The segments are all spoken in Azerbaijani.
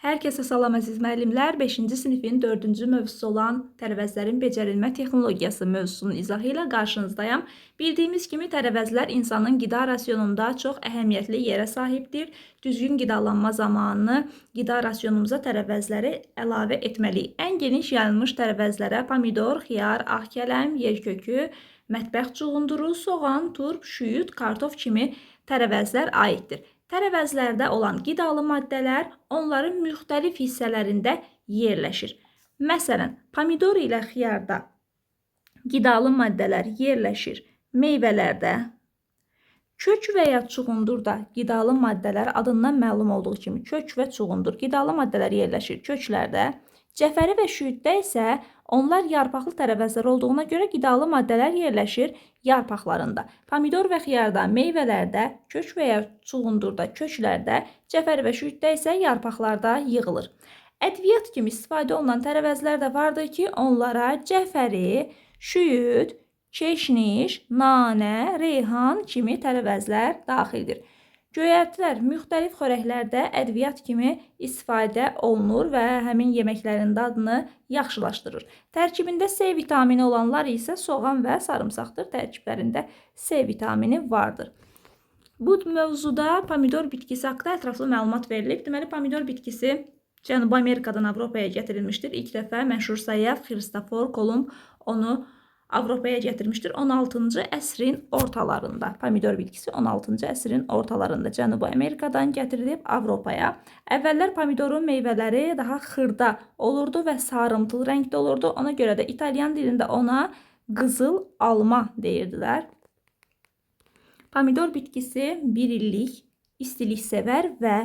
Hər kəsə salam əziz müəllimlər. 5-ci sinifin 4-cü mövzusu olan tərəvəzlərin becərilmə texnologiyası mövzusunun izahı ilə qarşınızdayam. Bildiyimiz kimi tərəvəzlər insanın qida rasionunda çox əhəmiyyətli yerə sahibdir. Düzgün qidalanma zamanı qida rasionumuza tərəvəzləri əlavə etməliyik. Ən geniş yayılmış tərəvəzlərə pomidor, xiyar, ağ kələm, yerkökü, mətbəx çuğunduru, soğan, turp, şüyüd, kartof kimi tərəvəzlər aiddir. Tərəvəzlərdə olan qidalı maddələr onların müxtəlif hissələrində yerləşir. Məsələn, pomidor ilə xiyarda qidalı maddələr yerləşir. Meyvələrdə, kök və ya çuğundurda qidalı maddələr adından məlum olduğu kimi kök və çuğundur qidalı maddələr yerləşir köklərdə. Cəfəri və şüyüddə isə onlar yarpaqlı tərəvəzlər olduğuna görə qidalı maddələr yerləşir yarpaqlarında. Pomidor və xiyarda meyvələrdə, kök və ya çuğundurda köklərdə, cəfəri və şüyüddə isə yarpaqlarda yığılır. Ədviyyat kimi istifadə olunan tərəvəzlər də vardır ki, onlara cəfəri, şüyüd, keşniş, nanə, reyhan kimi tərəvəzlər daxildir. Göyərtilər müxtəlif xörəklərdə ədviyyat kimi istifadə olunur və həmin yeməklərin dadını yaxşılaşdırır. Tərkibində C vitamini olanlar isə soğan və sarımsaqdır. Tərkiblərində C vitamini vardır. Bu mövzuda pomidor bitkisi haqqında ətraflı məlumat verilib. Deməli, pomidor bitkisi Cənubi Amerikadan Avropaya gətirilmişdir. İlk dəfə məşhur Sayaf Xristofor Kolumb onu Avropaya gətirmişdir. 16-cı əsrin ortalarında. Pomidor bitkisi 16-cı əsrin ortalarında Cənubi Amerikadan gətirilib Avropaya. Əvvəllər pomidorun meyvələri daha xırda olurdu və sarımtıl rəngdə olurdu. Ona görə də İtalyan dilində ona qızıl alma deyirdilər. Pomidor bitkisi bir illik, istilik sevər və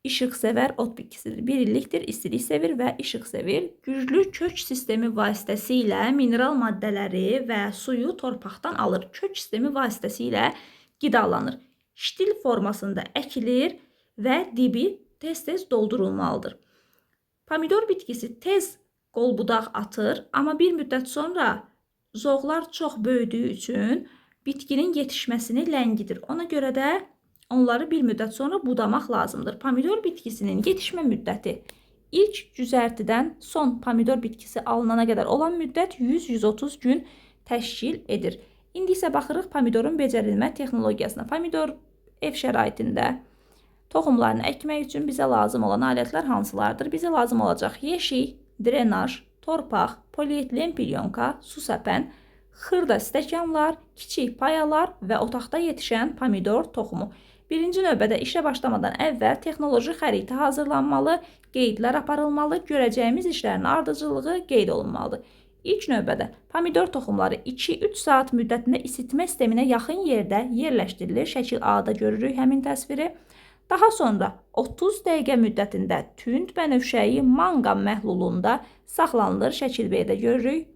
İşıq sevər ot bitkisidir. Bir illikdir, istilik sevir və işıq sevir. Güclü kök sistemi vasitəsilə mineral maddələri və suyu torpaqdan alır. Kök sistemi vasitəsilə qidalanır. Ştil formasında əkilir və dibi tez-tez doldurulmalıdır. Pomidor bitkisi tez qol-budaq atır, amma bir müddət sonra zoğlar çox böyüdüyü üçün bitkinin yetişməsini ləngidir. Ona görə də onları bir müddət sonra budamaq lazımdır. Pomidor bitkisinin yetişmə müddəti ilk cüzərtidən son pomidor bitkisi alınana qədər olan müddət 100-130 gün təşkil edir. İndi isə baxırıq pomidorun becərilmə texnologiyasına. Pomidor ev şəraitində toxumlarını əkmək üçün bizə lazım olan alətlər hansılardır? Bizə lazım olacaq yeşik, drenaj, torpaq, polietilen pilyonka, su səpən, xırda stəkanlar, kiçik payalar və otaqda yetişən pomidor toxumu. Birinci növbədə işə başlamadan əvvəl texnoloji xəritə hazırlanmalı, qeydlər aparılmalı, görəcəyimiz işlərin ardıcıllığı qeyd olunmalıdır. İlk növbədə pomidor toxumları 2-3 saat müddətində isitmə sisteminə yaxın yerdə yerləşdirilir. Şəkil A-da görürük həmin təsviri. Daha sonra 30 dəqiqə müddətində tünd bənövşəyi manqan məhlulunda saxlanılır. Şəkil B-də görürük.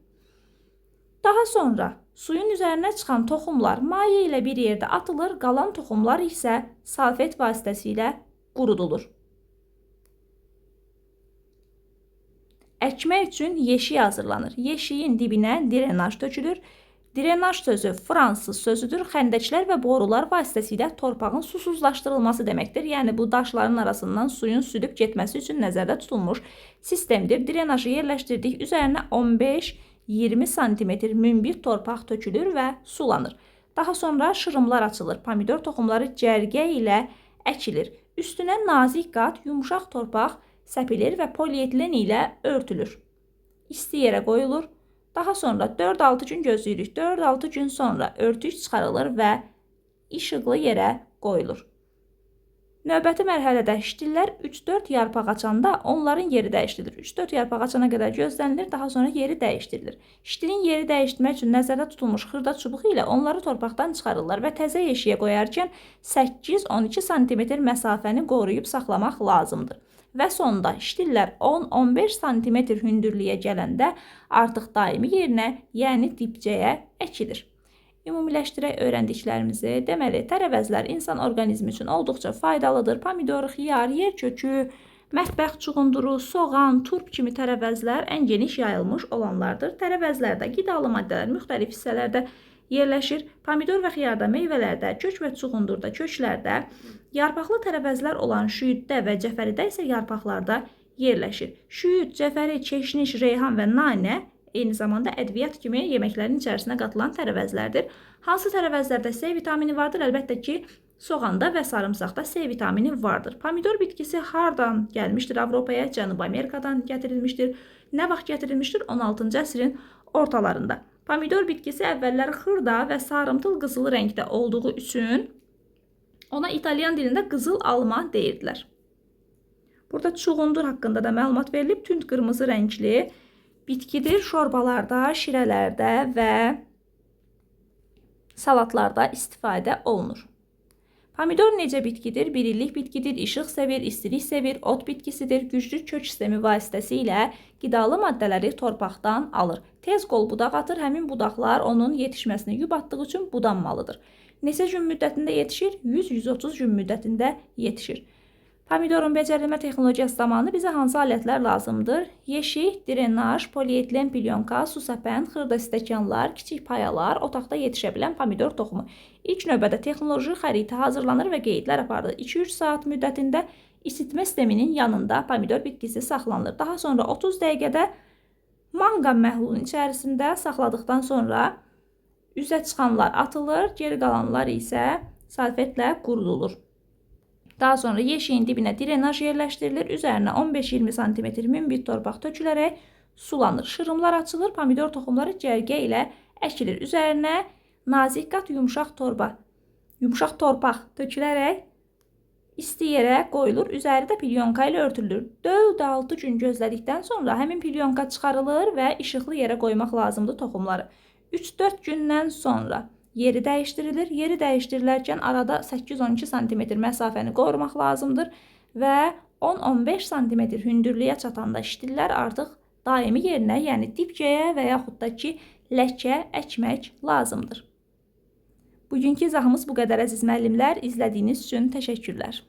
Daha sonra suyun üzərinə çıxan toxumlar maye ilə bir yerdə atılır, qalan toxumlar isə salfet vasitəsilə qurudulur. Əkmək üçün yeşik hazırlanır. Yeşiyin dibinə drenaj tökülür. Drenaj sözü fransız sözüdür. Xəndəklər və borular vasitəsilə torpağın susuzlaşdırılması deməkdir. Yəni bu daşların arasından suyun sülüb getməsi üçün nəzərdə tutulmuş sistemdir. Drenajı yerləşdirdik. Üzərinə 15-20 cm münbit torpaq tökülür və sulanır. Daha sonra şırımlar açılır. Pomidor toxumları cərgə ilə əkilir. Üstünə nazik qat, yumuşaq torpaq səpilir və polietilen ilə örtülür. İsti yerə qoyulur. Daha sonra 4-6 gün gözləyirik. 4-6 gün sonra örtük çıxarılır və işıqlı yerə qoyulur. Növbəti mərhələdə ştillər 3-4 yarpaq açanda onların yeri dəyişdirilir. 3-4 yarpaq açana qədər gözlənilir, daha sonra yeri dəyişdirilir. Ştilin yeri dəyişdirmək üçün nəzərdə tutulmuş xırda çubuq ilə onları torpaqdan çıxarırlar və təzə yeşiyə qoyarkən 8-12 cm məsafəni qoruyub saxlamaq lazımdır. Və sonda ştillər 10-15 cm hündürlüyə gələndə artıq daimi yerinə, yəni dibcəyə əkilir. Ümumiləşdirək öyrəndiklərimizi. Deməli, tərəvəzlər insan orqanizmi üçün olduqca faydalıdır. Pomidor, xiyar, yerkökü, mətbəx çuğunduru, soğan, turp kimi tərəvəzlər ən geniş yayılmış olanlardır. Tərəvəzlərdə qidalı maddələr müxtəlif hissələrdə yerləşir. Pomidor və xiyarda meyvələrdə, kök və çuğundurda, köklərdə, Yarpaqlı tərəvəzlər olan şüyüddə və cəfəridə isə yarpaqlarda yerləşir. Şüyüd, cəfəri, çeşniş, reyhan və nanə eyni zamanda ədviyyat kimi yeməklərin içərisinə qatılan tərəvəzlərdir. Hansı tərəvəzlərdə C vitamini vardır? Əlbəttə ki, soğanda və sarımsaqda C vitamini vardır. Pomidor bitkisi hardan gəlmişdir Avropaya? Cənubi Amerikadan gətirilmişdir. Nə vaxt gətirilmişdir? 16-cı əsrin ortalarında. Pomidor bitkisi əvvəllər xırda və sarımtıl qızıl rəngdə olduğu üçün ona İtalyan dilində qızıl alma deyirdilər. Burada çuğundur haqqında da məlumat verilib. Tünd qırmızı rəngli bitkidir. Şorbalarda, şirələrdə və salatlarda istifadə olunur. Pomidor necə bitkidir? Bir illik bitkidir, işıq sevir, istilik sevir, ot bitkisidir, güclü kök sistemi vasitəsilə qidalı maddələri torpaqdan alır. Tez qol budaq atır, həmin budaqlar onun yetişməsini yub atdığı üçün budanmalıdır. Neçə gün müddətində yetişir? 100-130 gün müddətində yetişir. Pomidorun becərilmə texnologiyası zamanı bizə hansı alətlər lazımdır? Yeşik, drenaj, polietilen plyonka, su səpən, xırda stəkanlar, kiçik payalar, otaqda yetişə bilən pomidor toxumu. İlk növbədə texnoloji xəritə hazırlanır və qeydlər aparılır. 2-3 saat müddətində isitmə sisteminin yanında pomidor bitkisi saxlanılır. Daha sonra 30 dəqiqədə manqan məhlulun içərisində saxladıqdan sonra üzə çıxanlar atılır, geri qalanlar isə salfetlə qurulur. Daha sonra yeşiyin dibinə drenaj yerləşdirilir, üzərinə 15-20 cm münbit torpaq tökülərək sulanır. Şırımlar açılır, pomidor toxumları cərgə ilə əkilir. Üzərinə nazik qat yumşaq torpaq tökülərək isti yerə qoyulur. Üzəri də plyonka ilə örtülür. 4-6 gün gözlədikdən sonra həmin plyonka çıxarılır və işıqlı yerə qoymaq lazımdır toxumları. 3-4 gündən sonra yeri dəyişdirilir. Yeri dəyişdirilərkən arada 8-12 cm məsafəni qorumaq lazımdır və 10-15 cm hündürlüyə çatanda ştillər artıq daimi yerinə, yəni dibcəyə və yaxud da ki, ləkə əkmək lazımdır. Bugünkü izahımız bu qədər əziz müəllimlər. İzlədiyiniz üçün təşəkkürlər.